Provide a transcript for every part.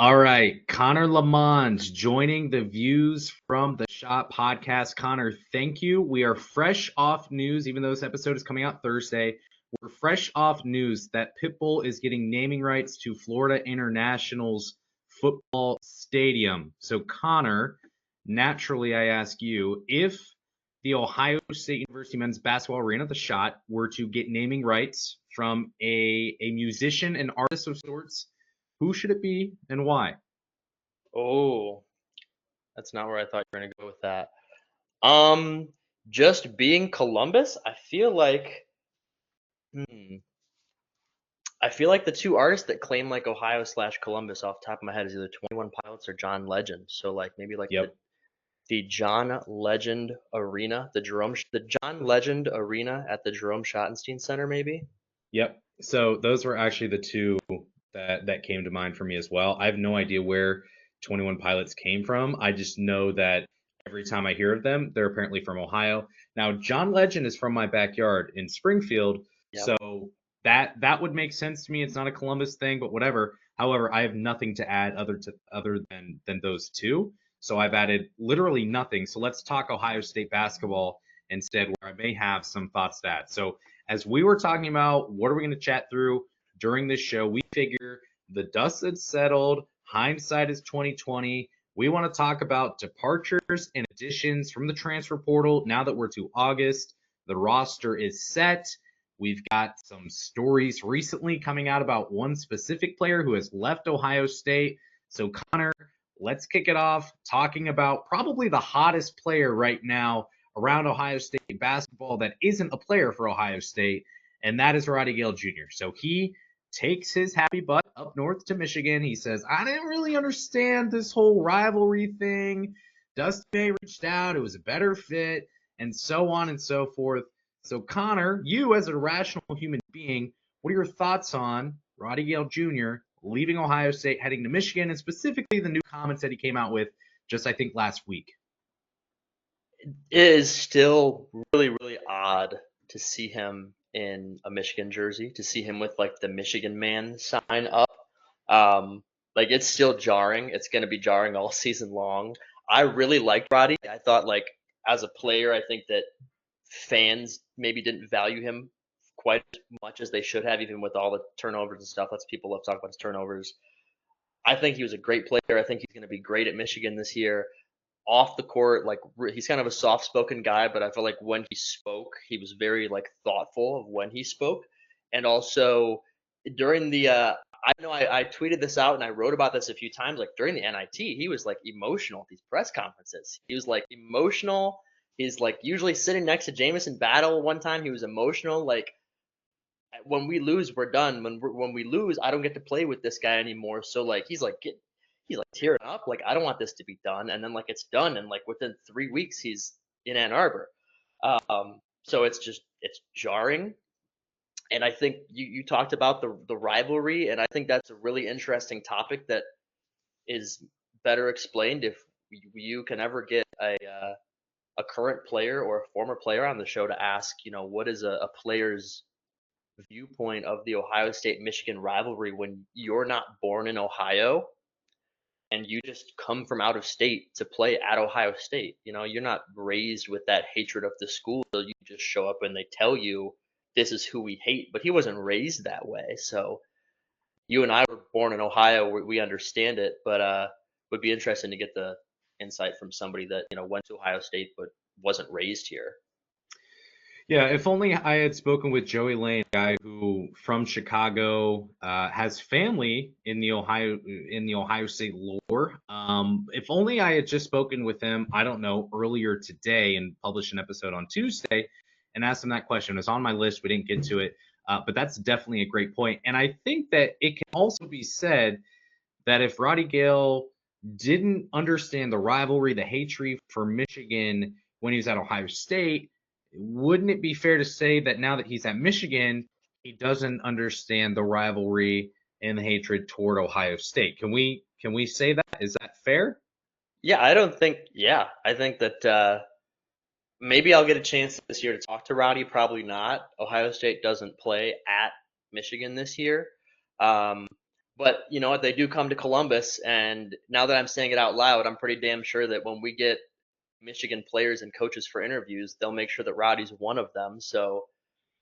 All right, Connor Lamons joining the Views from the Shot podcast. Connor, thank you. We are fresh off news, even though this episode is coming out Thursday. We're fresh off news that Pitbull is getting naming rights to Florida International's football stadium. So, Connor, naturally, I ask you, if the Ohio State University men's basketball arena, the Shot, were to get naming rights from a musician and artist of sorts, who should it be and why? Oh, that's not where I thought you were gonna go with that. Um, just being Columbus, hmm, I feel like the two artists that claim like Ohio/Columbus off the top of my head is either 21 Pilots or John Legend. So like maybe like the Yep. the John Legend Arena, the John Legend Arena at the Jerome Schottenstein Center, maybe. Yep. So those were actually the two that came to mind for me as well. I have no idea where 21 Pilots came from. I just know that every time I hear of them, they're apparently from Ohio. Now, John Legend is from my backyard in Springfield, Yep. so that would make sense to me. It's not a Columbus thing, but whatever. However, I have nothing to add other than those two. So I've added literally nothing. So let's talk Ohio State basketball instead, where I may have some thoughts to add. So as we were talking about what are we going to chat through during this show, we figure the dust had settled, hindsight is 2020. We want to talk about departures and additions from the transfer portal. Now that we're to August, the roster is set. We've got some stories recently coming out about one specific player who has left Ohio State. So, Connor, let's kick it off talking about probably the hottest player right now around Ohio State basketball that isn't a player for Ohio State, and that is Roddy Gayle Jr. So he takes his happy butt up north to Michigan. He says, I didn't really understand this whole rivalry thing. Dusty May reached out. It was a better fit, and so on and so forth. So, Connor, you as a rational human being, what are your thoughts on Roddy Gayle Jr. leaving Ohio State, heading to Michigan, and specifically the new comments that he came out with just, I think, last week? It is still really, really odd to see him in a Michigan jersey, to see him with like the Michigan man sign up. Like it's still jarring. It's going to be jarring all season long. I really liked Roddy. I thought like as a player, I think that fans maybe didn't value him quite as much as they should have, even with all the turnovers and stuff. That's people love talking about his turnovers. I think he was a great player. I think he's going to be great at Michigan this year off the court, like he's kind of a soft-spoken guy, but I feel like when he spoke, he was very like thoughtful of when he spoke, and also during the I know I tweeted this out and I wrote about this a few times. Like during the NIT, he was like emotional at these press conferences. He was like emotional. He's like usually sitting next to Jamison Battle. One time he was emotional. Like when we lose, we're done. When we lose, I don't get to play with this guy anymore. So like he's like tearing up. Like I don't want this to be done. And then like it's done, and like within 3 weeks he's in Ann Arbor. So it's jarring. And I think you talked about the rivalry, and I think that's a really interesting topic that is better explained if you can ever get a current player or a former player on the show to ask, what is a player's viewpoint of the Ohio State Michigan rivalry when you're not born in Ohio and you just come from out of state to play at Ohio State. You're not raised with that hatred of the school. You just show up and they tell you this is who we hate. But he wasn't raised that way. So you and I were born in Ohio. We understand it, but would be interesting to get the insight from somebody that went to Ohio State but wasn't raised here. Yeah, if only I had spoken with Joey Lane, a guy who from Chicago has family in the Ohio State lore. If only I had just spoken with him, I don't know, earlier today and published an episode on Tuesday and asked him that question. It was on my list. We didn't get to it, but that's definitely a great point. And I think that it can also be said that if Roddy Gayle didn't understand the rivalry, the hatred for Michigan when he was at Ohio State, wouldn't it be fair to say that now that he's at Michigan, he doesn't understand the rivalry and the hatred toward Ohio State? Can we say that? Is that fair? Yeah, I think that maybe I'll get a chance this year to talk to Roddy. Probably not. Ohio State doesn't play at Michigan this year. Um, But you know what? They do come to Columbus, and now that I'm saying it out loud, I'm pretty damn sure that when we get Michigan players and coaches for interviews, they'll make sure that Roddy's one of them. So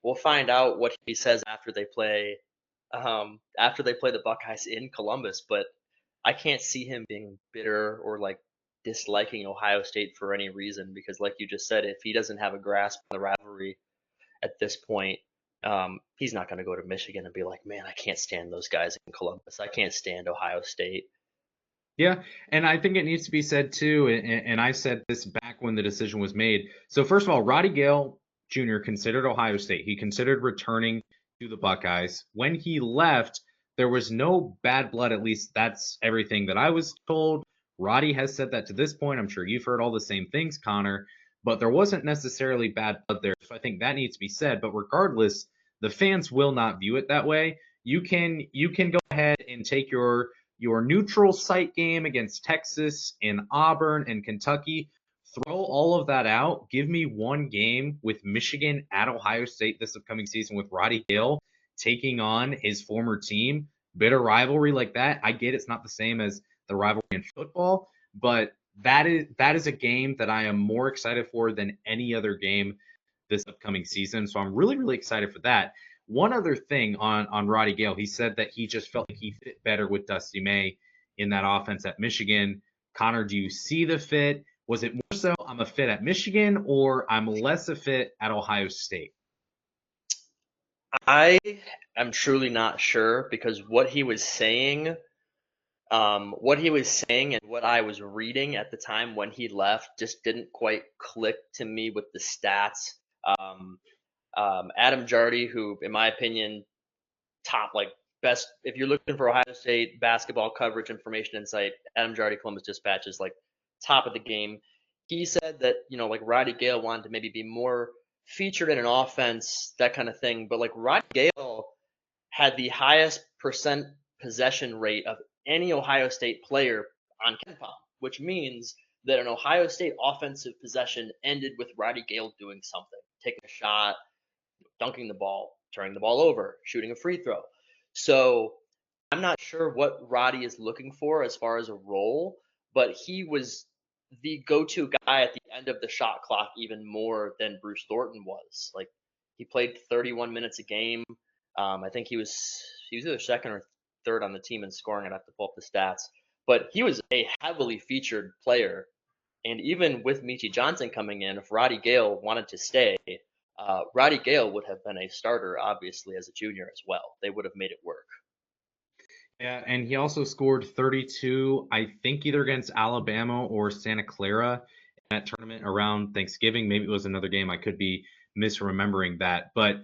we'll find out what he says after they play the Buckeyes in Columbus. But I can't see him being bitter or like disliking Ohio State for any reason because, like you just said, if he doesn't have a grasp on the rivalry at this point, he's not going to go to Michigan and be like, man, I can't stand those guys in Columbus. I can't stand Ohio State. Yeah, and I think it needs to be said too, and I said this back when the decision was made. So first of all, Roddy Gayle Jr. considered Ohio State. He considered returning to the Buckeyes. When he left, there was no bad blood. At least that's everything that I was told. Roddy has said that to this point. I'm sure you've heard all the same things, Connor, but there wasn't necessarily bad blood there. So I think that needs to be said. But regardless, the fans will not view it that way. You can go ahead and take your neutral site game against Texas and Auburn and Kentucky. Throw all of that out. Give me one game with Michigan at Ohio State this upcoming season with Roddy Gayle taking on his former team. Bitter rivalry like that. I get it's not the same as the rivalry in football, but that is a game that I am more excited for than any other game this upcoming season. So I'm really, really excited for that. One other thing on Roddy Gayle, he said that he just felt like he fit better with Dusty May in that offense at Michigan. Connor, do you see the fit? Was it more so I'm a fit at Michigan or I'm less a fit at Ohio State? I am truly not sure because what he was saying and what I was reading at the time when he left just didn't quite click to me with the stats. Um, Adam Jardy, who, in my opinion, top like best if you're looking for Ohio State basketball coverage information insight, Adam Jardy Columbus Dispatch is like top of the game. He said that, like Roddy Gayle wanted to maybe be more featured in an offense, that kind of thing. But like Roddy Gayle had the highest percent possession rate of any Ohio State player on KenPom, which means that an Ohio State offensive possession ended with Roddy Gayle doing something, taking a shot, dunking the ball, turning the ball over, shooting a free throw. So I'm not sure what Roddy is looking for as far as a role, but he was the go-to guy at the end of the shot clock even more than Bruce Thornton was. Like he played 31 minutes a game. I think he was either second or third on the team in scoring. I'd have to pull up the stats, but he was a heavily featured player. And even with Meechie Johnson coming in, if Roddy Gayle wanted to stay, Roddy Gayle would have been a starter, obviously, as a junior as well. They would have made it work. Yeah, and he also scored 32, I think either against Alabama or Santa Clara in that tournament around Thanksgiving. Maybe it was another game. I could be misremembering that. But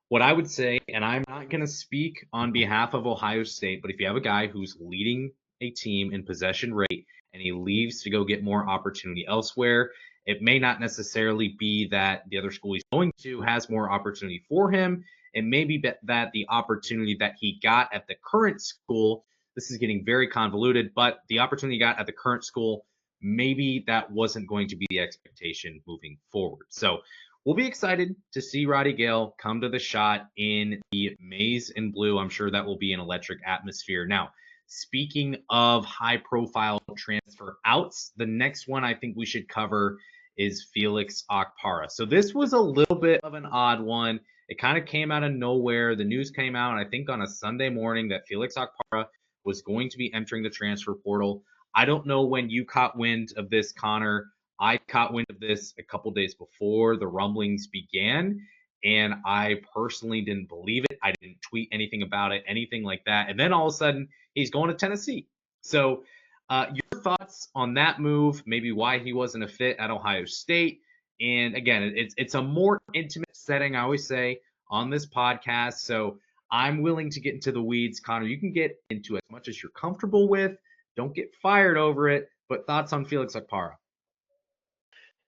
what I would say, and I'm not going to speak on behalf of Ohio State, but if you have a guy who's leading a team in possession rate and he leaves to go get more opportunity elsewhere, it may not necessarily be that the other school he's going to has more opportunity for him. It may be that the opportunity that he got at the current school, this is getting very convoluted, but the opportunity he got at the current school, maybe that wasn't going to be the expectation moving forward. So we'll be excited to see Roddy Gayle come to the shot in the maize and blue. I'm sure that will be an electric atmosphere. Now, speaking of high-profile transfer outs, the next one I think we should cover is Felix Okpara. So this was a little bit of an odd one. It kind of came out of nowhere. The news came out, I think, on a Sunday morning that Felix Okpara was going to be entering the transfer portal. I don't know when you caught wind of this, Connor. I caught wind of this a couple days before the rumblings began, and I personally didn't believe it. I didn't tweet anything about it, anything like that. And then all of a sudden, he's going to Tennessee. So your thoughts on that move, maybe why he wasn't a fit at Ohio State, and again, it's a more intimate setting, I always say, on this podcast. So I'm willing to get into the weeds. Connor, you can get into as much as you're comfortable with. Don't get fired over it. But thoughts on Felix Okpara?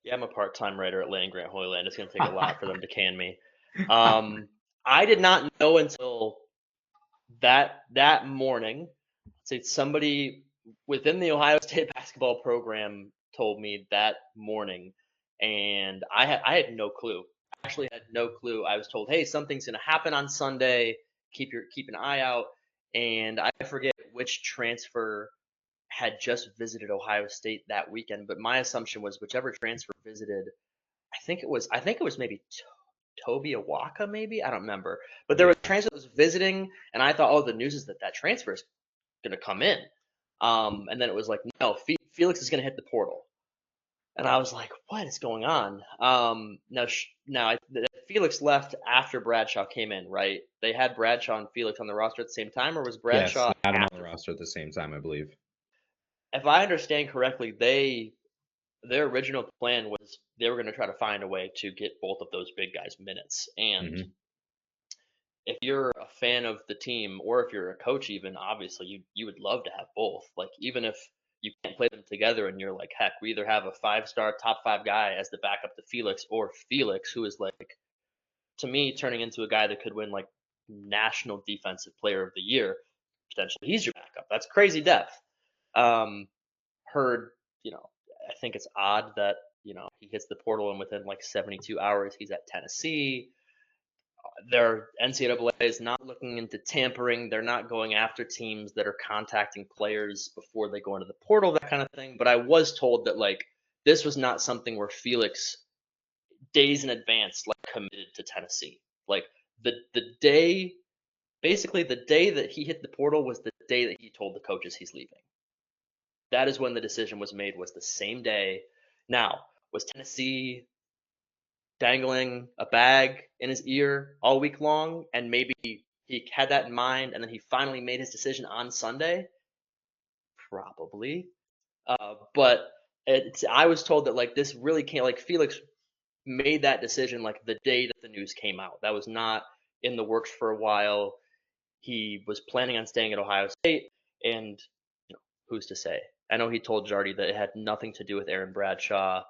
Yeah, I'm a part-time writer at Land Grant Hoyland. It's going to take a lot for them to can me. I did not know until that morning. Say somebody within the Ohio State basketball program told me that morning, and I had no clue. I actually had no clue. I was told, hey, something's going to happen on Sunday. Keep an eye out. And I forget which transfer had just visited Ohio State that weekend, but my assumption was whichever transfer visited, I think it was maybe Toby Awaka, maybe, I don't remember, but there Yeah. was a transfer that was visiting, and I thought, oh, the news is that transfer is going to come in, and then it was like, no, Felix is going to hit the portal, and I was like, what is going on? Felix left after Bradshaw came in, right? They had Bradshaw and Felix on the roster at the same time, or was Yes, Bradshaw they had him on the after? roster at the same time, I believe. If I understand correctly, their original plan was they were going to try to find a way to get both of those big guys minutes. And Hmm. if you're a fan of the team, or if you're a coach, even obviously you would love to have both. Like even if you can't play them together, and you're like, heck, we either have a 5-star top 5 guy as the backup to Felix, or Felix, who is like, to me, turning into a guy that could win like National Defensive Player of the Year potentially. He's your backup. That's crazy depth. Um, heard, I think it's odd that he hits the portal and within like 72 hours he's at Tennessee. Their NCAA is not looking into tampering. They're not going after teams that are contacting players before they go into the portal, that kind of thing. But I was told that like this was not something where Felix days in advance like committed to Tennessee. Like the day, basically the day that he hit the portal was the day that he told the coaches he's leaving. That is when the decision was made, was the same day. Now, was Tennessee dangling a bag in his ear all week long, and maybe he had that in mind, and then he finally made his decision on Sunday? Probably. But I was told that like this really can't, like Felix made that decision like the day that the news came out. That was not in the works for a while. He was planning on staying at Ohio State, and who's to say? I know he told Jardy that it had nothing to do with Aaron Bradshaw.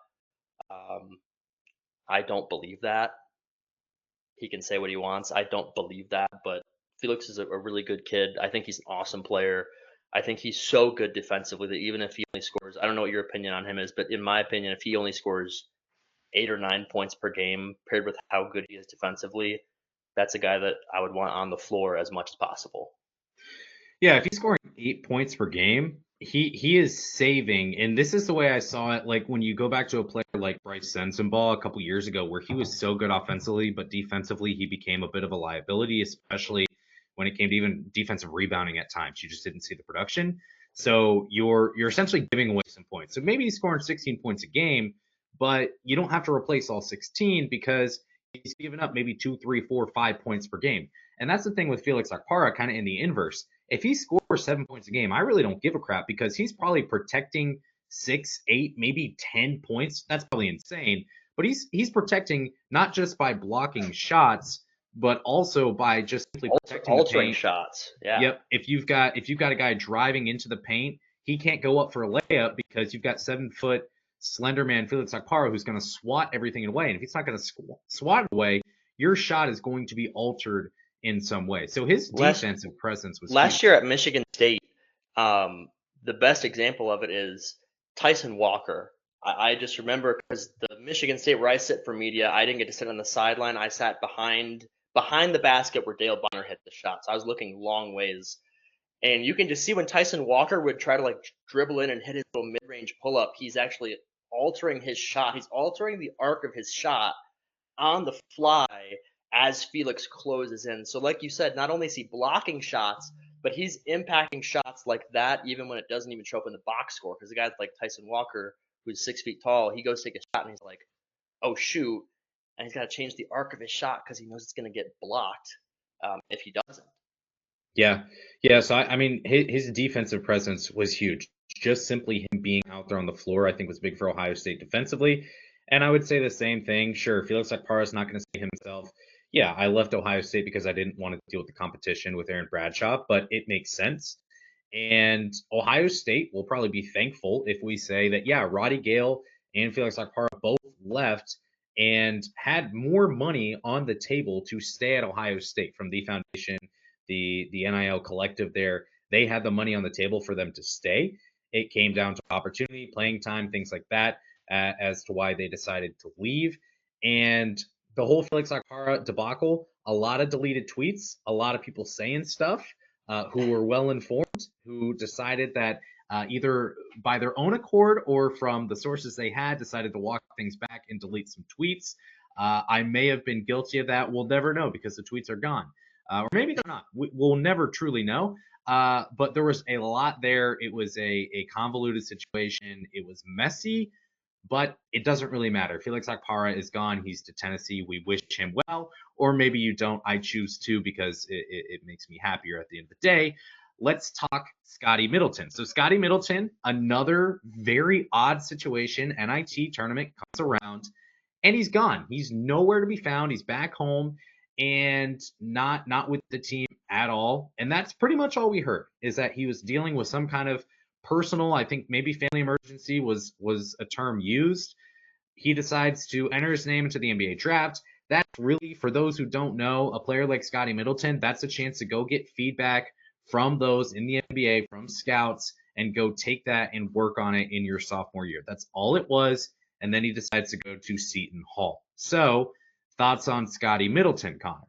Um, I don't believe that. He can say what he wants. I don't believe that, but Felix is a really good kid. I think he's an awesome player. I think he's so good defensively that even if he only scores, I don't know what your opinion on him is, but in my opinion, if he only scores 8 or 9 points per game, paired with how good he is defensively, that's a guy that I would want on the floor as much as possible. Yeah, if he's scoring 8 points per game, he is saving, and this is the way I saw it. Like when you go back to a player like Bryce Sensabaugh a couple years ago, where he was so good offensively, but defensively he became a bit of a liability, especially when it came to even defensive rebounding at times. You just didn't see the production. So you're essentially giving away some points. So maybe he's scoring 16 points a game, but you don't have to replace all 16 because he's giving up maybe 2, 3, 4, 5 points per game. And that's the thing with Felix Okpara, kind of in the inverse. If he scores 7 points a game, I really don't give a crap because he's probably protecting 6, 8, maybe 10 points. That's probably insane. But he's protecting not just by blocking shots, but also by just simply protecting the Altering paint. shots. Yeah. Yep. If you've got a guy driving into the paint, he can't go up for a layup because you've got 7-foot slender man Felix Okpara who's going to swat everything away. And if he's not going to swat it away, your shot is going to be altered in some way. So his defensive presence was Last huge. year at Michigan State, the best example of it is Tyson Walker. I just remember because the Michigan State where I sit for media, I didn't get to sit on the sideline. I sat behind the basket where Dale Bonner hit the shot. So I was looking long ways. And you can just see when Tyson Walker would try to like dribble in and hit his little mid-range pull-up, he's actually altering his shot. He's altering the arc of his shot on the fly as Felix closes in. So like you said, not only is he blocking shots, but he's impacting shots like that even when it doesn't even show up in the box score. Because a guy like Tyson Walker, who's 6 feet tall, he goes to take a shot and he's like, oh shoot, and he's got to change the arc of his shot because he knows it's going to get blocked if he doesn't. Yeah. Yeah. So, I mean, his defensive presence was huge. Just simply him being out there on the floor, I think, was big for Ohio State defensively. And I would say the same thing. Sure, Felix Okpara is not going to say himself, yeah, I left Ohio State because I didn't want to deal with the competition with Aaron Bradshaw, but it makes sense. And Ohio State will probably be thankful if we say that, yeah, Roddy Gayle and Felix Okpara both left and had more money on the table to stay at Ohio State from the foundation, the NIL collective there. They had the money on the table for them to stay. It came down to opportunity, playing time, things like that, as to why they decided to leave. And the whole Felix Okpara debacle, a lot of deleted tweets, a lot of people saying stuff. who were well informed, who decided that either by their own accord or from the sources they had, decided to walk things back and delete some tweets. I may have been guilty of that. We'll never know because the tweets are gone. Or maybe they're not. We'll never truly know. But there was a lot there. It was a convoluted situation. It was messy, but it doesn't really matter. Felix Okpara is gone. He's to Tennessee. We wish him well. Or maybe you don't. I choose to because it makes me happier at the end of the day. Let's talk Scotty Middleton. So Scotty Middleton, another very odd situation. NIT tournament comes around, and he's gone. He's nowhere to be found. He's back home and not with the team at all. And that's pretty much all we heard, is that he was dealing with some kind of personal, I think maybe family emergency was a term used. He decides to enter his name into the NBA draft. That's really, for those who don't know, a player like Scotty Middleton, that's a chance to go get feedback from those in the NBA, from scouts, and go take that and work on it in your sophomore year. That's all it was. And then he decides to go to Seton Hall. So, thoughts on Scotty Middleton, Connor?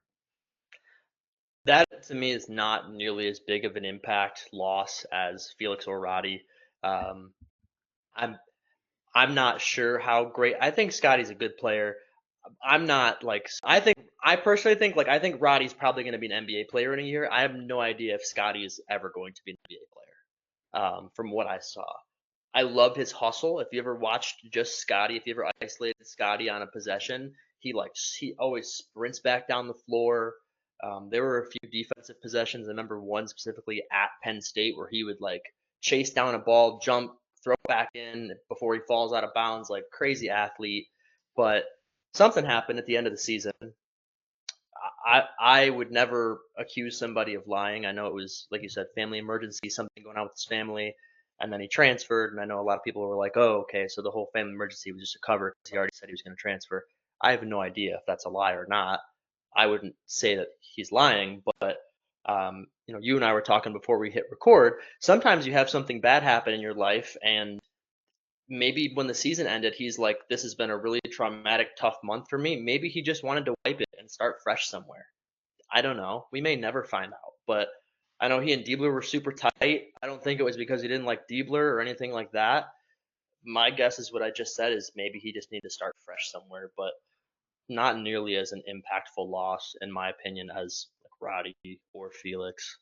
That to me is not nearly as big of an impact loss as Felix or Roddy. Um, I'm I'm not sure how great. I think Scotty's a good player. I'm not like I personally think I think Roddy's probably going to be an NBA player in a year. I have no idea if Scotty is ever going to be an NBA player. From what I saw, I loved his hustle. If you ever watched just Scotty, if you ever isolated Scotty on a possession, he always sprints back down the floor. There were a few defensive possessions. I remember one specifically at Penn State where he would chase down a ball, jump, throw it back in before he falls out of bounds, like crazy athlete. But something happened at the end of the season. I would never accuse somebody of lying. I know it was, like you said, family emergency, something going on with his family, and then he transferred. And I know a lot of people were like, "Oh, okay, so the whole family emergency was just a cover because he already said he was going to transfer." I have no idea if that's a lie or not. I wouldn't say that he's lying, but you and I were talking before we hit record. Sometimes you have something bad happen in your life, and maybe when the season ended, he's like, "This has been a really traumatic, tough month for me." Maybe he just wanted to wipe it and start fresh somewhere. I don't know. We may never find out, but I know he and Diebler were super tight. I don't think it was because he didn't like Diebler or anything like that. My guess is what I just said is maybe he just needed to start fresh somewhere, but not nearly as an impactful loss, in my opinion, as Roddy or Felix.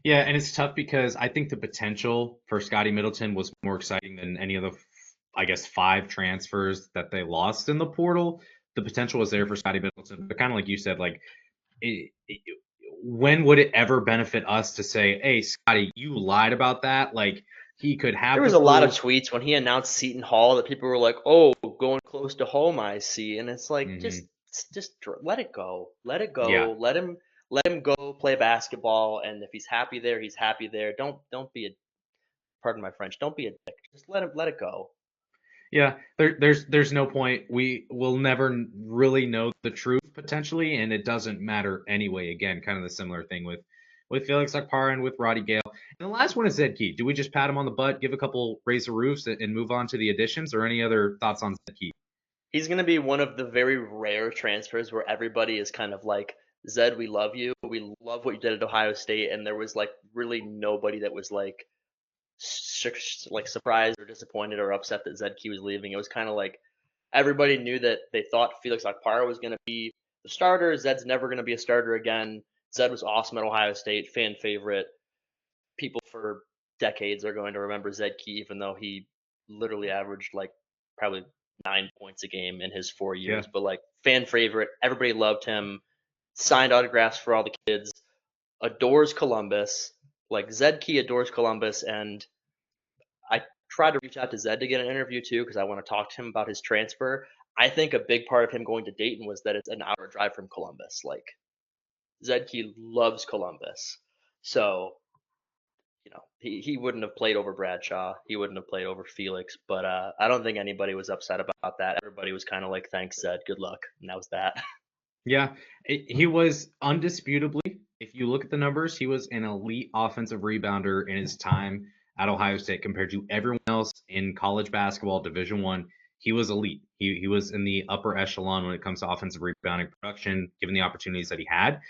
Yeah, and it's tough because I think the potential for Scotty Middleton was more exciting than any of the, I guess, 5 transfers that they lost in the portal. The potential was there for Scotty Middleton, but kind of like you said, it, it, when would it ever benefit us to say, "Hey, Scotty, you lied about that"? Like he could have. There was a lot of tweets when he announced Seton Hall that people were like, "Oh, going close to home, I see," and it's like, just let it go, let it go, Yeah. let him go play basketball, and if he's happy there, he's happy there. Don't be a, pardon my French, don't be a dick. Just let it go. Yeah, there's no point. We will never really know the truth potentially, and it doesn't matter anyway. Again, kind of the similar thing with Felix Okpara and with Roddy Gayle. And the last one is Zed Key. Do we just pat him on the butt, give a couple raise the roofs, and move on to the additions, or any other thoughts on Zed Key? He's going to be one of the very rare transfers where everybody is kind of like, "Zed, we love you. We love what you did at Ohio State," and there was really nobody that was surprised or disappointed or upset that Zed Key was leaving. It was kind of like everybody knew that they thought Felix Okpara was going to be the starter. Zed's never going to be a starter again. Zed was awesome at Ohio State, fan favorite. People for decades are going to remember Zed Key, even though he literally averaged probably 9 points a game in his 4 years. Yeah. But fan favorite, everybody loved him. Signed autographs for all the kids. Adores Columbus. Zed Key adores Columbus, and I tried to reach out to Zed to get an interview too because I want to talk to him about his transfer. I think a big part of him going to Dayton was that it's an hour drive from Columbus. Zed Key loves Columbus, so he wouldn't have played over Bradshaw. He wouldn't have played over Felix. But I don't think anybody was upset about that. Everybody was kind of like, "Thanks, Zed. Good luck." And that was that. Yeah, he was undisputably, if you look at the numbers, he was an elite offensive rebounder in his time at Ohio State compared to everyone else in college basketball, Division One. He was elite. He was in the upper echelon when it comes to offensive rebounding production, given the opportunities that he had.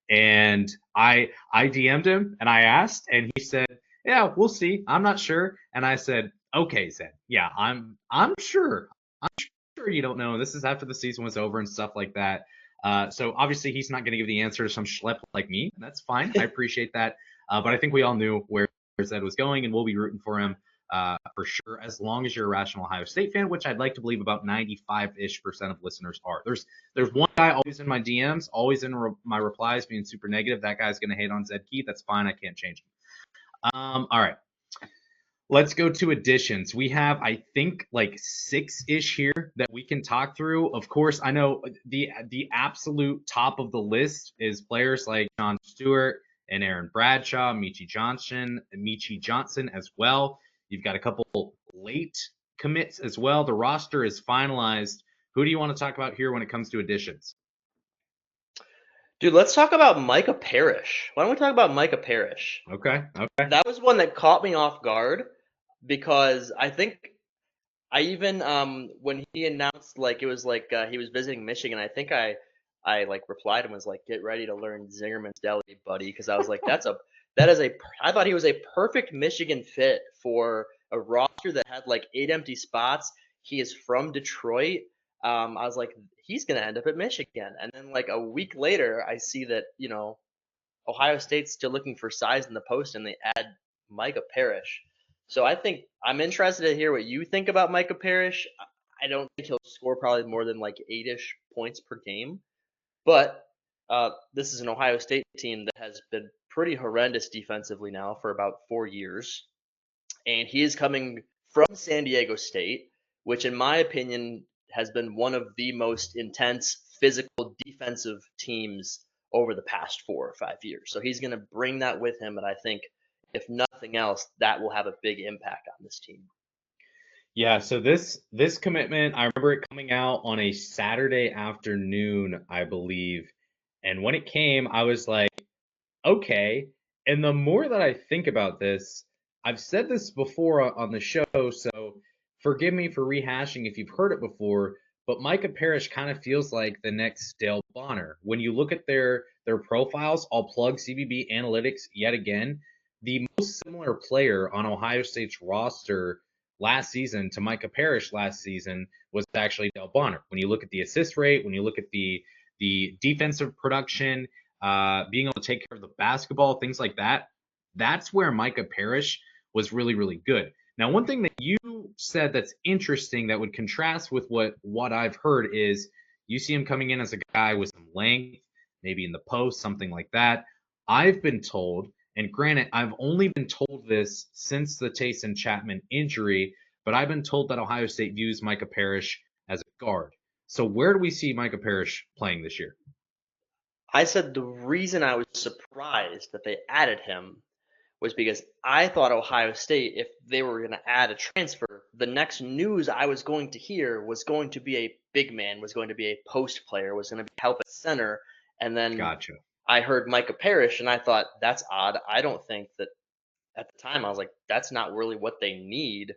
And I DM'd him and I asked, and he said, "Yeah, we'll see. I'm not sure." And I said, "Okay, Zed. Yeah, I'm sure. I'm sure you don't know. This is after the season was over and stuff like that." So obviously he's not going to give the answer to some schlep like me. And that's fine. I appreciate that. But I think we all knew where Zed was going, and we'll be rooting for him for sure, as long as you're a rational Ohio State fan, which I'd like to believe about 95-ish% of listeners are. There's one guy always in my DMs, always in my replies being super negative. That guy's going to hate on Zed Keith. That's fine. I can't change him. All right. Let's go to additions. We have, I think, like 6-ish here that we can talk through. Of course, I know the absolute top of the list is players like Sean Stewart and Aaron Bradshaw, Meechie Johnson as well. You've got a couple late commits as well. The roster is finalized. Who do you want to talk about here when it comes to additions? Dude, let's talk about Micah Parrish. Why don't we talk about Micah Parrish? Okay. That was one that caught me off guard because I think I even when he announced like it was like he was visiting Michigan, I think I like replied and was like, "Get ready to learn Zingerman's Deli, buddy," because I was like, I thought he was a perfect Michigan fit for a roster that had like 8 empty spots. He is from Detroit. I was like, he's gonna end up at Michigan, and then like a week later, I see that Ohio State's still looking for size in the post, and they add Micah Parrish. So I think I'm interested to hear what you think about Micah Parrish. I don't think he'll score probably more than like 8-ish points per game, but this is an Ohio State team that has been pretty horrendous defensively now for about 4 years, and he is coming from San Diego State, which in my opinion has been one of the most intense physical defensive teams over the past 4 or 5 years. So he's going to bring that with him, and I think if nothing else, that will have a big impact on this team. Yeah, so this commitment, I remember it coming out on a Saturday afternoon, I believe. And when it came, I was like, okay. And the more that I think about this, I've said this before on the show, so forgive me for rehashing if you've heard it before, but Micah Parrish kind of feels like the next Dale Bonner. When you look at their profiles, I'll plug CBB Analytics yet again. The most similar player on Ohio State's roster last season to Micah Parrish last season was actually Dale Bonner. When you look at the assist rate, when you look at the defensive production, being able to take care of the basketball, things like that, that's where Micah Parrish was really, really good. Now, one thing that you said that's interesting that would contrast with what I've heard is you see him coming in as a guy with some length, maybe in the post, something like that. I've been told, and granted, I've only been told this since the Taysom Chapman injury, but I've been told that Ohio State views Micah Parrish as a guard. So where do we see Micah Parrish playing this year? I said the reason I was surprised that they added him was because I thought Ohio State, if they were going to add a transfer, the next news I was going to hear was going to be a big man, was going to be a post player, was going to be help at center. And then Gotcha. I heard Micah Parrish, and I thought, that's odd. I don't think that at the time, I was like, that's not really what they need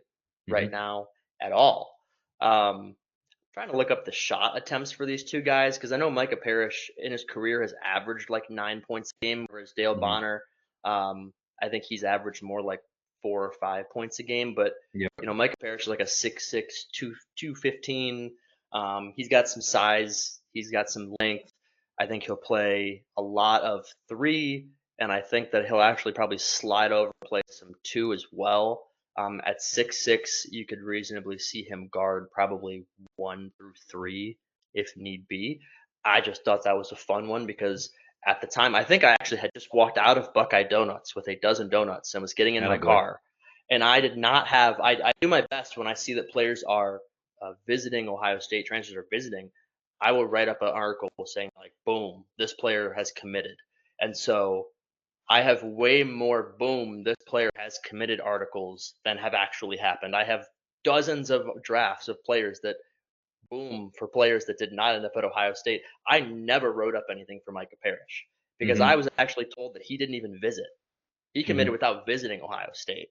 right now at all. Trying to look up the shot attempts for these two guys because I know Micah Parrish in his career has averaged like 9 points a game, whereas Dale Bonner, I think he's averaged more like 4 or 5 points a game. But Micah Parrish is like a 6'6", 215. He's got some size, he's got some length. I think he'll play a lot of 3, and I think that he'll actually probably slide over and play some 2 as well. At 6'6", you could reasonably see him guard probably 1 through 3 if need be. I just thought that was a fun one because at the time, I think I actually had just walked out of Buckeye Donuts with a dozen donuts and was getting in my car. And I did not have, I do my best when I see that players are visiting Ohio State, transfers are visiting, I will write up an article saying like, boom, this player has committed. And so I have way more boom, this player has committed articles than have actually happened. I have dozens of drafts of players that boom for players that did not end up at Ohio State. I never wrote up anything for Micah Parrish because I was actually told that he didn't even visit. He committed without visiting Ohio State.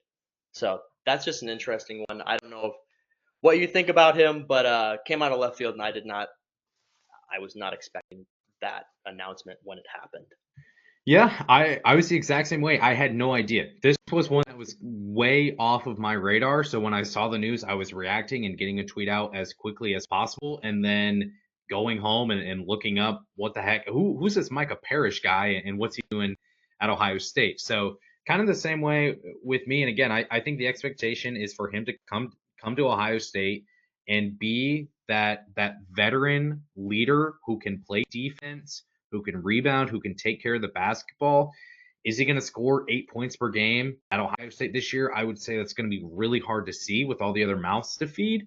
So that's just an interesting one. I don't know what you think about him, but came out of left field, and I was not expecting that announcement when it happened. Yeah, I was the exact same way. I had no idea. This was one that was way off of my radar. So when I saw the news, I was reacting and getting a tweet out as quickly as possible, and then going home and looking up what the heck, who's this Micah Parrish guy and what's he doing at Ohio State? So kind of the same way with me. And again, I think the expectation is for him to come to Ohio State and be that veteran leader who can play defense, who can rebound, who can take care of the basketball. Is he going to score 8 points per game at Ohio State this year? I would say that's going to be really hard to see with all the other mouths to feed.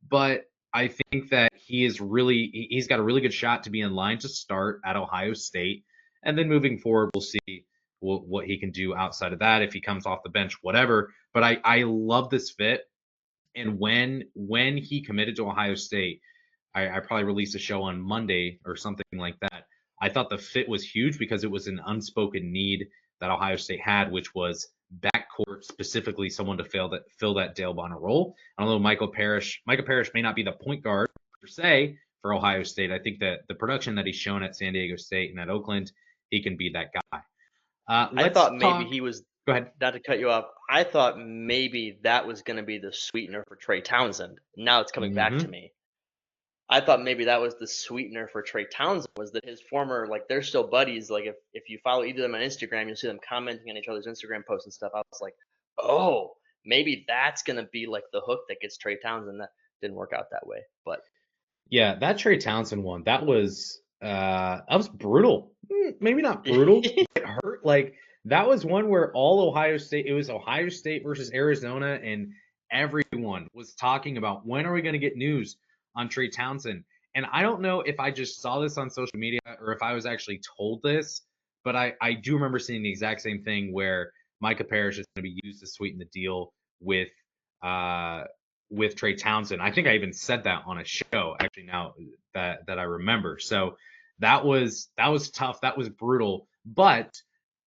But I think that he's got a really good shot to be in line to start at Ohio State. And then moving forward, we'll see what he can do outside of that. If he comes off the bench, whatever. But I love this fit. And when he committed to Ohio State, I probably released a show on Monday or something like that. I thought the fit was huge because it was an unspoken need that Ohio State had, which was backcourt, specifically someone to fill that Dale Bonner role. Although Micah Parrish may not be the point guard per se for Ohio State, I think that the production that he's shown at San Diego State and at Oakland, he can be that guy. I Let's thought maybe talk. he was, Go ahead. not to cut you off, I thought maybe that was going to be the sweetener for Trey Townsend. Now it's coming back to Hmm. me. I thought maybe that was the sweetener for Trey Townsend, was that his former, like, they're still buddies. Like, if you follow either of them on Instagram, you'll see them commenting on each other's Instagram posts and stuff. I was like, oh, maybe that's going to be like the hook that gets Trey Townsend. That didn't work out that way. But Yeah, that Trey Townsend one, that was brutal. Maybe not brutal. It hurt. Like that was one where all Ohio State, it was Ohio State versus Arizona, and everyone was talking about when are we going to get news on Trey Townsend. And I don't know if I just saw this on social media or if I was actually told this, but I do remember seeing the exact same thing where Micah Parrish is going to be used to sweeten the deal with uh with Trey Townsend. I think I even said that on a show actually now that I remember. So that was tough. That was brutal. But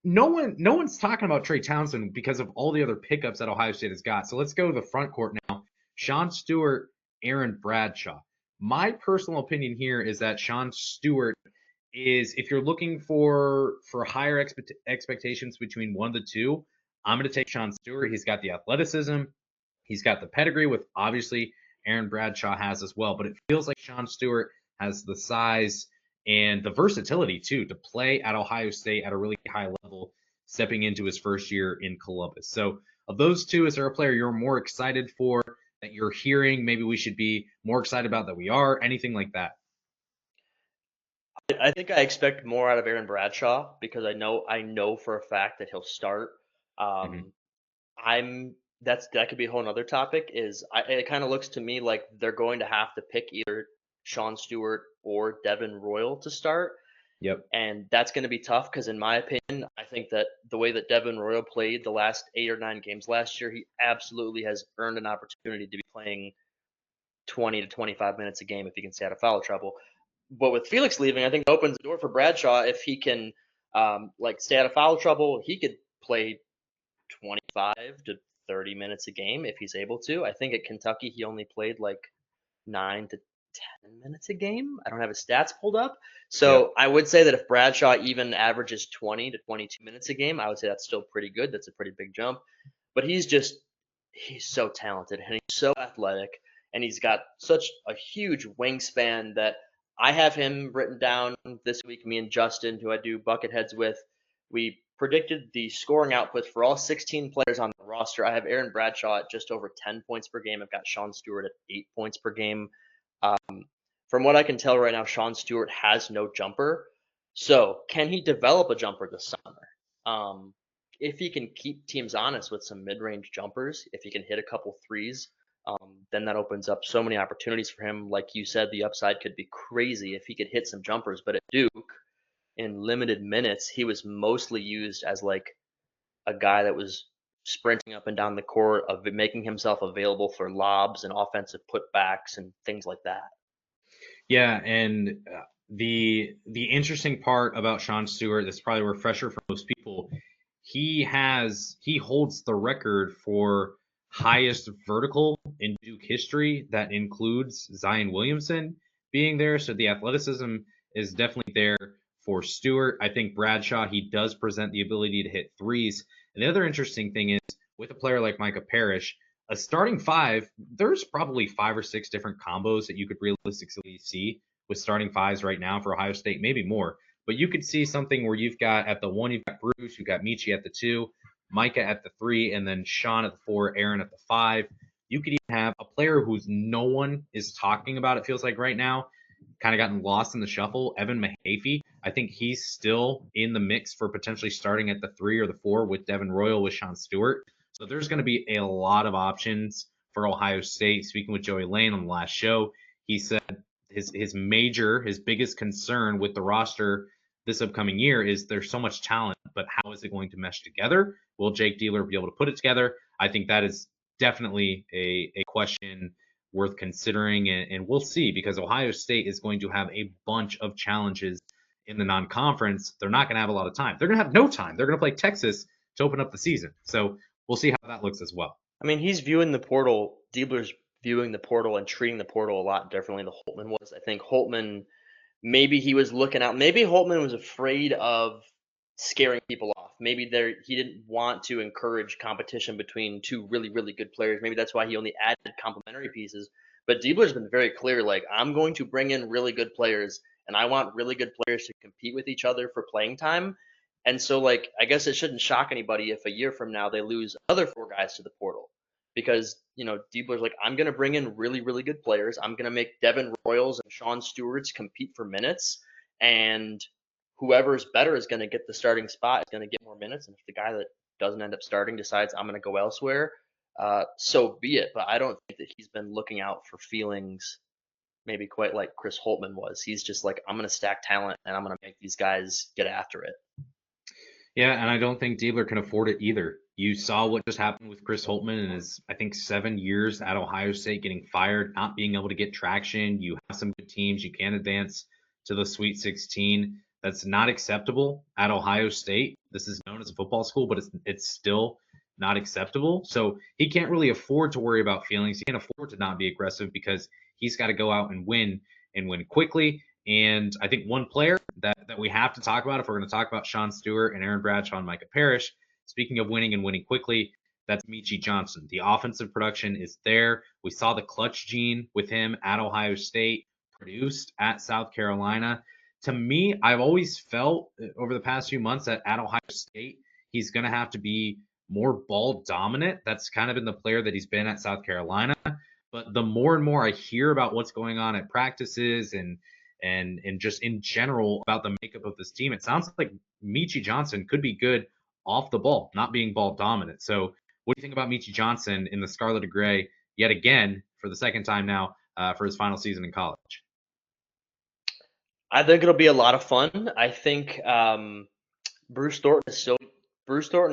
no one's talking about Trey Townsend because of all the other pickups that Ohio State has got. So let's go to the front court now. Sean Stewart, Aaron Bradshaw. My personal opinion here is that Sean Stewart is, if you're looking for higher expectations between one of the two, I'm going to take Sean Stewart. He's got the athleticism. He's got the pedigree, with obviously Aaron Bradshaw has as well. But it feels like Sean Stewart has the size and the versatility too to play at Ohio State at a really high level, stepping into his first year in Columbus. So of those two, is there a player you're more excited for, that you're hearing maybe we should be more excited about that we are, anything like that? I think I expect more out of Aaron Bradshaw because I know for a fact that he'll start. Hmm. Um, I'm that could be a whole other topic. It kind of looks to me like they're going to have to pick either Sean Stewart or Devin Royal to start, Yep. and that's going to be tough because, in my opinion, I think that the way that Devin Royal played the last 8 or 9 games last year, he absolutely has earned an opportunity to be playing 20 to 25 minutes a game if he can stay out of foul trouble. But with Felix leaving, I think it opens the door for Bradshaw. If he can, like, stay out of foul trouble, he could play 25 to 30 minutes a game if he's able to. I think at Kentucky he only played like 9 to 10 minutes a game. I don't have his stats pulled up. Yep. So I would say that if Bradshaw even averages 20 to 22 minutes a game, I would say that's still pretty good. That's a pretty big jump. But he's so talented and he's so athletic and he's got such a huge wingspan that I have him written down this week. Me and Justin, who I do Bucketheads with, we predicted the scoring output for all 16 players on the roster. I have Aaron Bradshaw at just over 10 points per game. I've got Sean Stewart at 8 points per game. From what I can tell right now, Sean Stewart has no jumper. So can he develop a jumper this summer? If he can keep teams honest with some mid-range jumpers, if he can hit a couple threes, then that opens up so many opportunities for him. Like you said, the upside could be crazy if he could hit some jumpers. But at Duke, in limited minutes, he was mostly used as like a guy that was sprinting up and down the court, of making himself available for lobs and offensive putbacks and things like that. Yeah, and the interesting part about Sean Stewart, that's probably a refresher for most people, he holds the record for highest vertical in Duke history. That includes Zion Williamson being there. So the athleticism is definitely there for Stewart. I think Bradshaw, he does present the ability to hit threes. And the other interesting thing is with a player like Micah Parrish, a starting five, there's probably 5 or 6 different combos that you could realistically see with starting fives right now for Ohio State, maybe more. But you could see something where you've got at the 1, you've got Bruce, you've got Meechie at the 2, Micah at the 3, and then Sean at the 4, Aaron at the 5. You could even have a player who's no one is talking about, it feels like right now, kind of gotten lost in the shuffle, Evan Mahaffey. I think he's still in the mix for potentially starting at the 3 or the 4 with Devin Royal, with Sean Stewart. So there's going to be a lot of options for Ohio State. Speaking with Joey Lane on the last show, he said his biggest concern with the roster this upcoming year is there's so much talent, but how is it going to mesh together? Will Jake Dealer be able to put it together? I think that is definitely a question worth considering, and we'll see, because Ohio State is going to have a bunch of challenges in the non-conference. They're not going to have a lot of time. They're going to have no time. They're going to play Texas to open up the season. So we'll see how that looks as well. I mean, he's viewing the portal, Diebler's viewing the portal and treating the portal a lot differently than Holtman was. I think Holtman, maybe he was looking out. Maybe Holtman was afraid of scaring people off. Maybe he didn't want to encourage competition between two really, really good players. Maybe that's why he only added complementary pieces. But Diebler's been very clear, like, I'm going to bring in really good players, and I want really good players to compete with each other for playing time. And so, like, I guess it shouldn't shock anybody if a year from now they lose another 4 guys to the portal. Because, Diebler's like, I'm going to bring in really, really good players. I'm going to make Devin Royals and Sean Stewarts compete for minutes. And whoever's better is going to get the starting spot, is going to get more minutes. And if the guy that doesn't end up starting decides I'm going to go elsewhere, so be it. But I don't think that he's been looking out for feelings maybe quite like Chris Holtman was. He's just like, I'm going to stack talent and I'm going to make these guys get after it. Yeah, and I don't think Diebler can afford it either. You saw what just happened with Chris Holtman in his, I think, 7 years at Ohio State, getting fired, not being able to get traction. You have some good teams. You can advance to the Sweet 16. That's not acceptable at Ohio State. This is known as a football school, but it's still not acceptable. So he can't really afford to worry about feelings. He can't afford to not be aggressive, because he's got to go out and win quickly. And I think one player that we have to talk about, if we're going to talk about Sean Stewart and Aaron Bradshaw and Micah Parrish, speaking of winning and winning quickly, that's Meechie Johnson. The offensive production is there. We saw the clutch gene with him at Ohio State, produced at South Carolina. To me, I've always felt over the past few months that at Ohio State, he's going to have to be more ball dominant. That's kind of been the player that he's been at South Carolina. But the more and more I hear about what's going on at practices and just in general about the makeup of this team, it sounds like Meechie Johnson could be good off the ball, not being ball dominant. So what do you think about Meechie Johnson in the Scarlet and Gray yet again for the second time now for his final season in college? I think it'll be a lot of fun. I think Bruce Thornton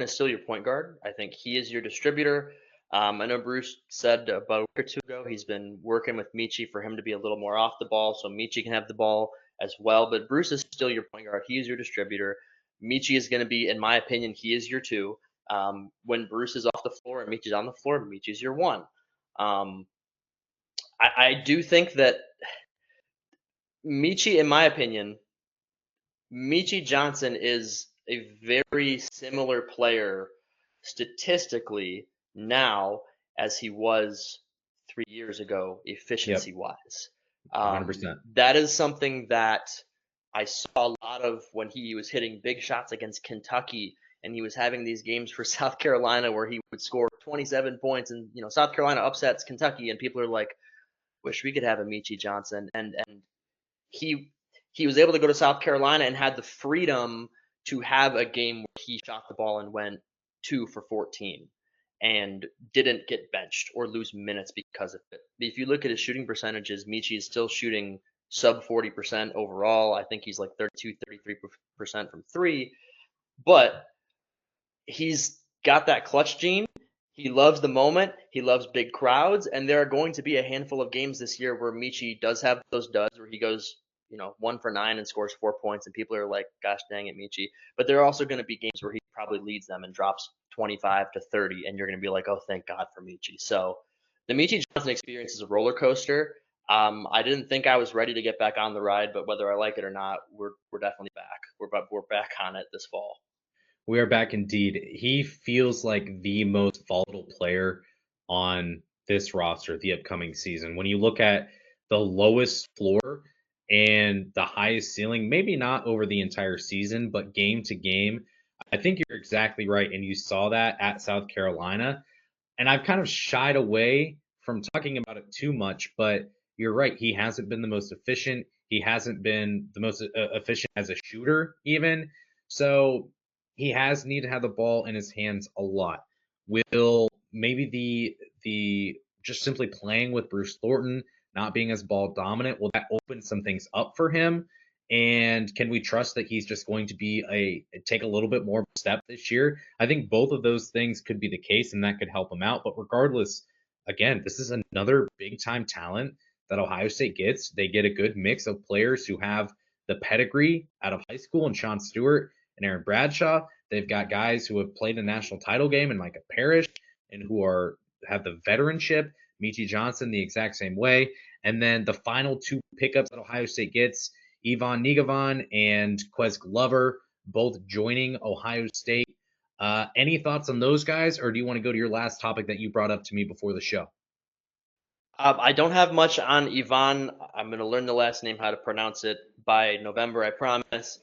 is still your point guard. I think he is your distributor. I know Bruce said about a week or 2 ago he's been working with Meechie for him to be a little more off the ball, so Meechie can have the ball as well. But Bruce is still your point guard. He is your distributor. Meechie is going to be, in my opinion, he is your 2. When Bruce is off the floor and Meechie's on the floor, Meechie's your 1. I do think that Meechie, in my opinion, Meechie Johnson is a very similar player statistically now as he was 3 years ago, efficiency-wise. 100%. That is something that I saw a lot of when he was hitting big shots against Kentucky, and he was having these games for South Carolina where he would score 27 points, and South Carolina upsets Kentucky, and people are like, wish we could have a Meechie Johnson. And he was able to go to South Carolina and had the freedom to have a game where he shot the ball and went 2 for 14 and didn't get benched or lose minutes because of it. If you look at his shooting percentages, Meechie is still shooting sub 40% overall. I think he's like 33% from 3, but he's got that clutch gene. He loves the moment. He loves big crowds, and there are going to be a handful of games this year where Meechie does have those duds where he goes 1 for 9 and scores 4 points, and people are like, gosh dang it, Meechie. But there are also going to be games where he probably leads them and drops 25 to 30, and you're going to be like, oh, thank God for Meechie. So the Meechie Johnson experience is a roller coaster. I didn't think I was ready to get back on the ride, but whether I like it or not, we're definitely back. We're back on it this fall. We are back indeed. He feels like the most volatile player on this roster the upcoming season. When you look at the lowest floor and the highest ceiling, maybe not over the entire season, but game to game, I think you're exactly right. And you saw that at South Carolina. And I've kind of shied away from talking about it too much, but you're right. He hasn't been the most efficient. He hasn't been the most efficient as a shooter, even. So he has need to have the ball in his hands a lot. Will maybe the just simply playing with Bruce Thornton, not being as ball dominant, will that open some things up for him? And can we trust that he's just going to be take a little bit more step this year? I think both of those things could be the case, and that could help him out. But regardless, again, this is another big time talent that Ohio State gets. They get a good mix of players who have the pedigree out of high school, and Sean Stewart and Aaron Bradshaw. They've got guys who have played a national title game and Micah Parrish, and who have the veteranship. Meechie Johnson the exact same way. And then the final two pickups that Ohio State gets, Ivan Nigavan and Quez Glover, both joining Ohio State. Any thoughts on those guys, or do you want to go to your last topic that you brought up to me before the show? I don't have much on Ivan. I'm going to learn the last name, how to pronounce it, by November, I promise.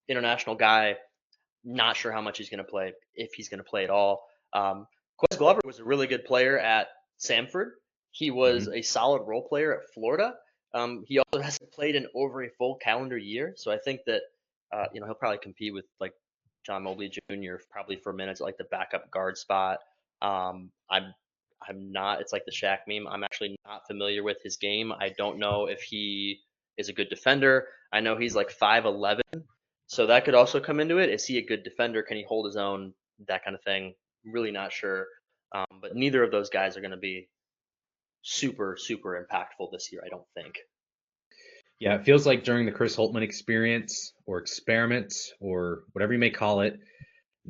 International guy. Not sure how much he's going to play, if he's going to play at all. Quez Glover was a really good player at Samford. He was a solid role player at Florida. He also hasn't played in over a full calendar year, so I think that he'll probably compete with like John Mobley Jr. probably for minutes at like the backup guard spot. I'm not. It's like the Shaq meme. I'm actually not familiar with his game. I don't know if he is a good defender. I know he's like 5'11", so that could also come into it. Is he a good defender? Can he hold his own? That kind of thing. Really not sure. But neither of those guys are going to be super, super impactful this year, I don't think. Yeah, it feels like during the Chris Holtmann experience or experiment or whatever you may call it,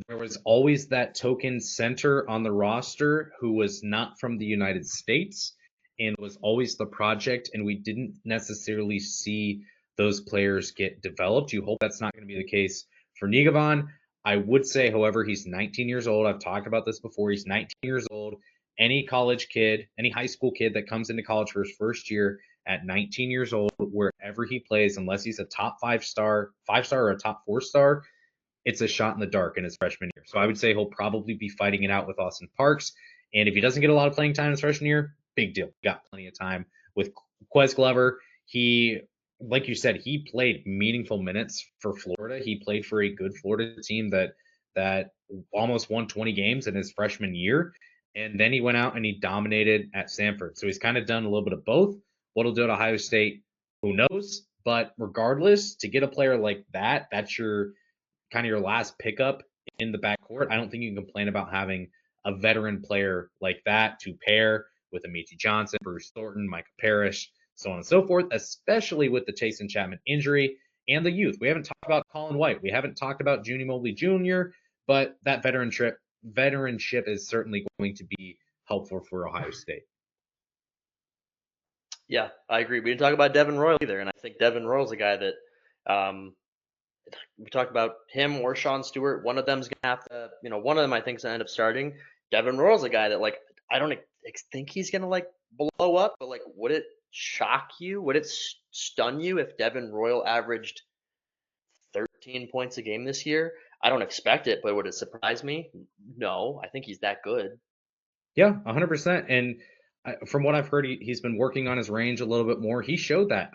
there was always that token center on the roster who was not from the United States and was always the project, and we didn't necessarily see those players get developed. You hope that's not going to be the case for Nigavan. I would say, however, he's 19 years old. I've talked about this before. He's 19 years old. Any college kid, any high school kid that comes into college for his first year at 19 years old, wherever he plays, unless he's a top five star or a top 4 star, it's a shot in the dark in his freshman year. So I would say he'll probably be fighting it out with Austin Parks. And if he doesn't get a lot of playing time in his freshman year, big deal. Got plenty of time with Quez Glover. He, like you said, he played meaningful minutes for Florida. He played for a good Florida team that almost won 20 games in his freshman year. And then he went out and he dominated at Samford. So he's kind of done a little bit of both. What he'll do at Ohio State, who knows? But regardless, to get a player like that, that's your kind of your last pickup in the backcourt. I don't think you can complain about having a veteran player like that to pair with a Meechie Johnson, Bruce Thornton, Micah Parrish, so on and so forth, especially with the Tyson Chapman injury and the youth. We haven't talked about Colin White. We haven't talked about Junie Mobley Jr., but that veteranship is certainly going to be helpful for Ohio State. Yeah, I agree. We didn't talk about Devin Royal either, and I think Devin Royal's a guy that we talked about him or Sean Stewart. One of them's gonna have to, one of them I think is gonna end up starting. Devin Royal's a guy that like I don't think he's gonna like blow up, but like would it shock you? Would it stun you if Devin Royal averaged 13 points a game this year? I don't expect it, but would it surprise me? No, I think he's that good. Yeah, 100%. And from what I've heard, he's been working on his range a little bit more. He showed that.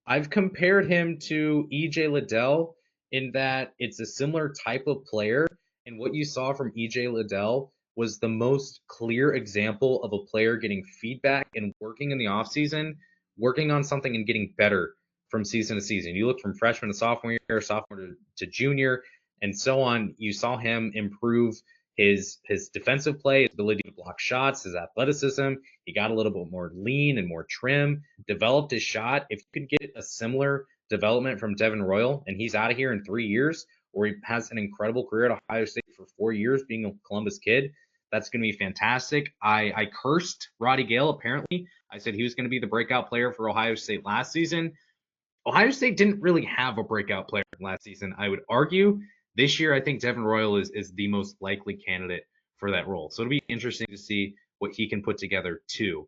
I've compared him to EJ Liddell in that it's a similar type of player. And what you saw from EJ Liddell was the most clear example of a player getting feedback and working in the offseason, working on something and getting better from season to season. You look from freshman to sophomore year, sophomore to junior, and so on. You saw him improve his defensive play, his ability to block shots, his athleticism. He got a little bit more lean and more trim, developed his shot. If you could get a similar development from Devin Royal, and he's out of here in 3 years, or he has an incredible career at Ohio State for 4 years being a Columbus kid, That's going to be fantastic. I cursed Roddy Gayle, apparently. I said he was going to be the breakout player for Ohio State last season. Ohio State didn't really have a breakout player last season, I would argue. This year, I think Devin Royal is the most likely candidate for that role. So it'll be interesting to see what he can put together too.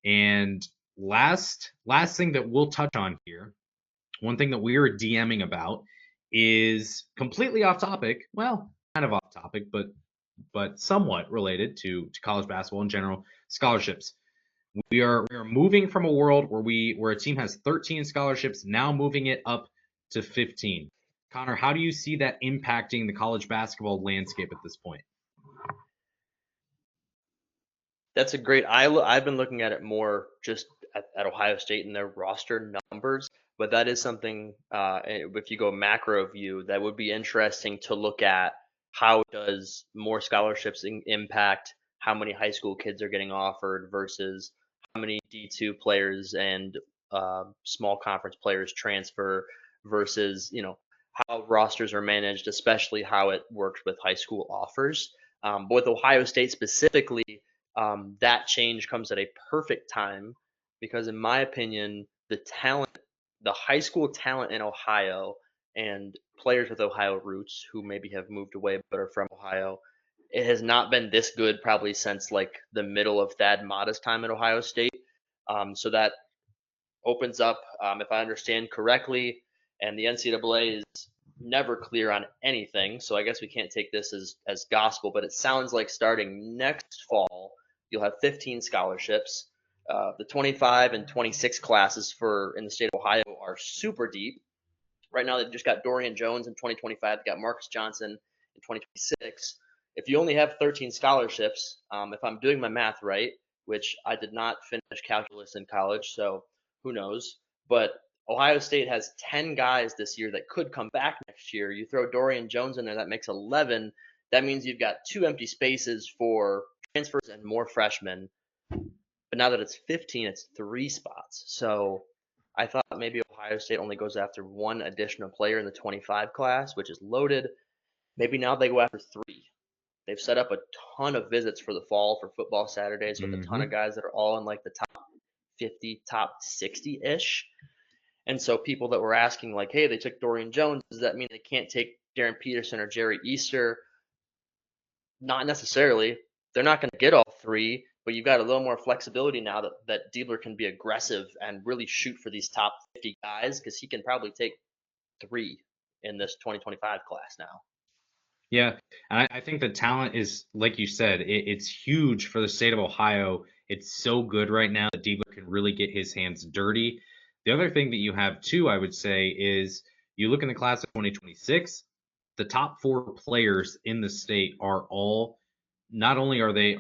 And last thing that we'll touch on here, one thing that we were DMing about is completely off topic. Well, kind of off topic, but somewhat related to college basketball in general, scholarships. We are moving from a world where a team has 13 scholarships, now moving it up to 15. Connor, how do you see that impacting the college basketball landscape at this point? That's a great. I've been looking at it more just at Ohio State and their roster numbers, but that is something. If you go macro view, that would be interesting to look at. How does more scholarships impact how many high school kids are getting offered versus how many D2 players and small conference players transfer versus how rosters are managed, especially how it works with high school offers. But with Ohio State specifically, that change comes at a perfect time because, in my opinion, the high school talent in Ohio and players with Ohio roots who maybe have moved away but are from Ohio, it has not been this good probably since like the middle of Thad Matta's time at Ohio State. So that opens up, if I understand correctly, and the NCAA is never clear on anything. So I guess we can't take this as gospel, but it sounds like starting next fall, you'll have 15 scholarships. The 25 and 26 classes in the state of Ohio are super deep. Right now, they've just got Dorian Jones in 2025. They've got Marcus Johnson in 2026. If you only have 13 scholarships, if I'm doing my math right, which I did not finish calculus in college, so who knows? But Ohio State has 10 guys this year that could come back next year. You throw Dorian Jones in there, that makes 11. That means you've got 2 empty spaces for transfers and more freshmen. But now that it's 15, it's 3 spots. So I thought maybe Ohio State only goes after 1 additional player in the 25 class, which is loaded. Maybe now they go after 3. They've set up a ton of visits for the fall for football Saturdays with a ton of guys that are all in like the top 50, top 60-ish. And so people that were asking like, hey, they took Dorian Jones, does that mean they can't take Darren Peterson or Jerry Easter? Not necessarily. They're not going to get all 3, but you've got a little more flexibility now that Diebler can be aggressive and really shoot for these top 50 guys because he can probably take 3 in this 2025 class now. Yeah, I think the talent is, like you said, it's huge for the state of Ohio. It's so good right now that Diebler can really get his hands dirty. The other thing that you have too, I would say, is you look in the class of 2026, the top 4 players in the state are all, not only are they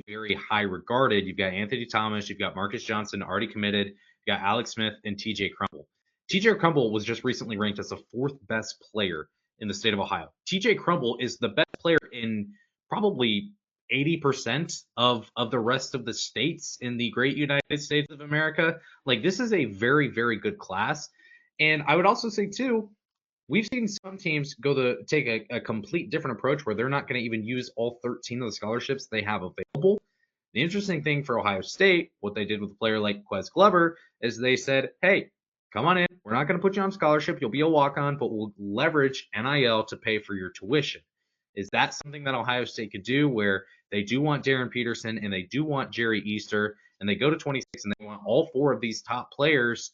very high regarded. You've got Anthony Thomas, you've got Marcus Johnson already committed, you got Alex Smith and TJ Crumble. TJ Crumble was just recently ranked as the 4th best player in the state of Ohio. TJ Crumble is the best player in probably 80% of the rest of the states in the great United States of America. Like, this is a very, very good class. And I would also say too, we've seen some teams take a complete different approach where they're not going to even use all 13 of the scholarships they have available. The interesting thing for Ohio State, what they did with a player like Quez Glover, is they said, hey, come on in. We're not going to put you on scholarship. You'll be a walk-on, but we'll leverage NIL to pay for your tuition. Is that something that Ohio State could do where they do want Darren Peterson and they do want Jerry Easter and they go to 26 and they want all 4 of these top players?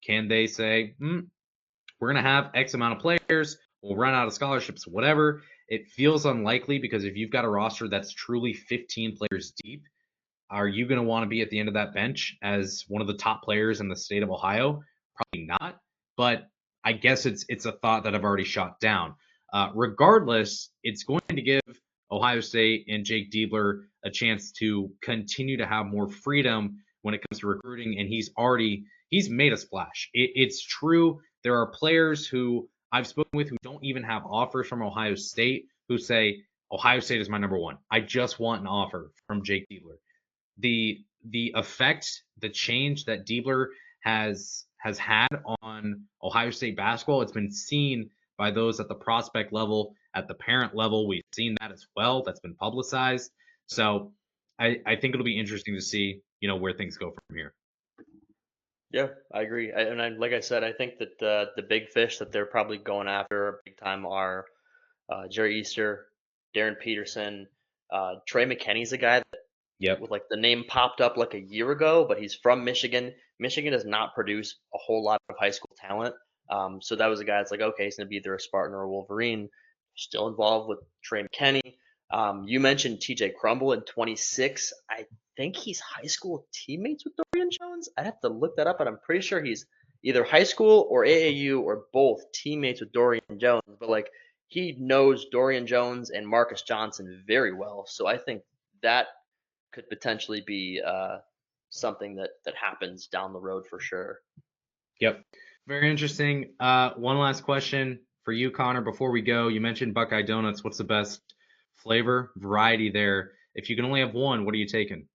Can they say, we're going to have X amount of players, we'll run out of scholarships, whatever? It feels unlikely because if you've got a roster that's truly 15 players deep, are you going to want to be at the end of that bench as one of the top players in the state of Ohio? Probably not, but I guess it's a thought that I've already shot down. Regardless, it's going to give Ohio State and Jake Diebler a chance to continue to have more freedom when it comes to recruiting, and he's made a splash. It's true. There are players who I've spoken with who don't even have offers from Ohio State who say, Ohio State is my number 1. I just want an offer from Jake Diebler. The effect, the change that Diebler has had on Ohio State basketball, it's been seen by those at the prospect level, at the parent level. We've seen that as well. That's been publicized. So I think it'll be interesting to see, where things go from here. Yeah, I agree. Like I said, I think that the big fish that they're probably going after big time are Jerry Easter, Darren Peterson, Trey McKinney's a guy that Yep. with like the name popped up like a year ago, but he's from Michigan. Michigan does not produce a whole lot of high school talent. So that was a guy that's like, okay, he's gonna be either a Spartan or a Wolverine. Still involved with Trey McKinney. You mentioned TJ Crumble in 26. I think he's high school teammates with Dorian Jones. I'd have to look that up, but I'm pretty sure he's either high school or AAU or both teammates with Dorian Jones. But like he knows Dorian Jones and Marcus Johnson very well. So I think that could potentially be something that happens down the road for sure. Yep. Very interesting. One last question for you, Connor, before we go. You mentioned Buckeye Donuts. What's the best flavor, variety there? If you can only have one, what are you taking?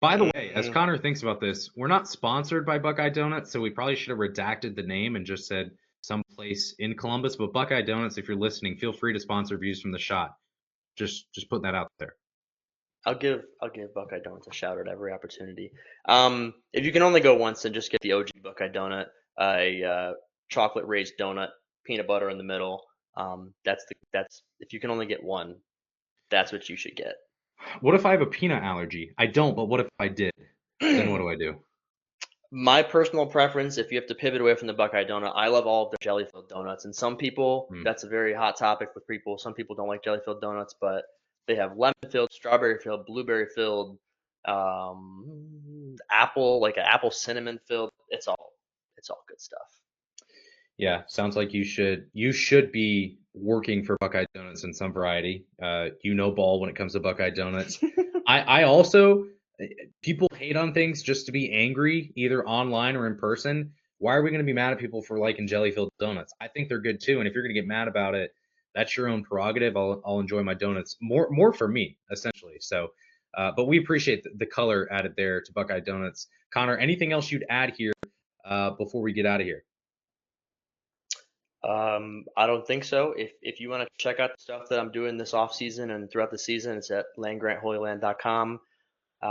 By the way, as Connor thinks about this, we're not sponsored by Buckeye Donuts, so we probably should have redacted the name and just said someplace in Columbus. But Buckeye Donuts, if you're listening, feel free to sponsor Views from the Shot. Just putting that out there. I'll give Buckeye Donuts a shout at every opportunity. If you can only go once, then just get the OG Buckeye Donut, a chocolate raised donut, peanut butter in the middle. That's if you can only get one, that's what you should get. What if I have a peanut allergy? I don't, but what if I did? Then what do I do? My personal preference, if you have to pivot away from the Buckeye donut, I love all of the jelly filled donuts. And some people, that's a very hot topic with people. Some people don't like jelly filled donuts, but they have lemon filled, strawberry filled, blueberry filled, apple, like an apple cinnamon filled. It's all good stuff. Yeah, sounds like you should be working for Buckeye Donuts in some variety. Ball when it comes to Buckeye Donuts. I also, people hate on things just to be angry, either online or in person. Why are we going to be mad at people for liking jelly-filled donuts? I think they're good too, and if you're going to get mad about it, that's your own prerogative. I'll enjoy my donuts more for me, essentially. So, but we appreciate the color added there to Buckeye Donuts. Connor, anything else you'd add here before we get out of here? I don't think so. If you want to check out the stuff that I'm doing this off season and throughout the season, it's at landgrantholyland.com.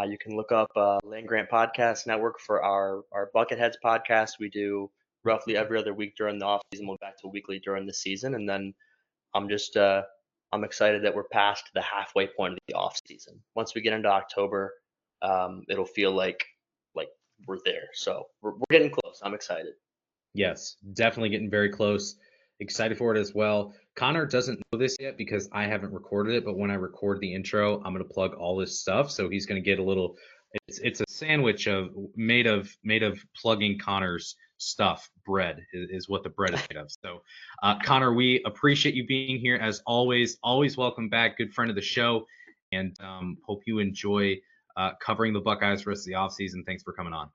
You can look up Land Grant Podcast Network for our Bucketheads podcast. We do roughly every other week during the off season. We'll be back to weekly during the season, and then I'm just I'm excited that we're past the halfway point of the off season. Once we get into October, it'll feel like we're there. So we're getting close. I'm excited. Yes, definitely getting very close. Excited for it as well. Connor doesn't know this yet because I haven't recorded it, but when I record the intro, I'm going to plug all this stuff. So he's going to get a little. It's a sandwich made of plugging Connor's stuff. Bread is what the bread is made of. So, Connor, we appreciate you being here as always. Always welcome back, good friend of the show, and hope you enjoy covering the Buckeyes for the rest of the offseason. Thanks for coming on.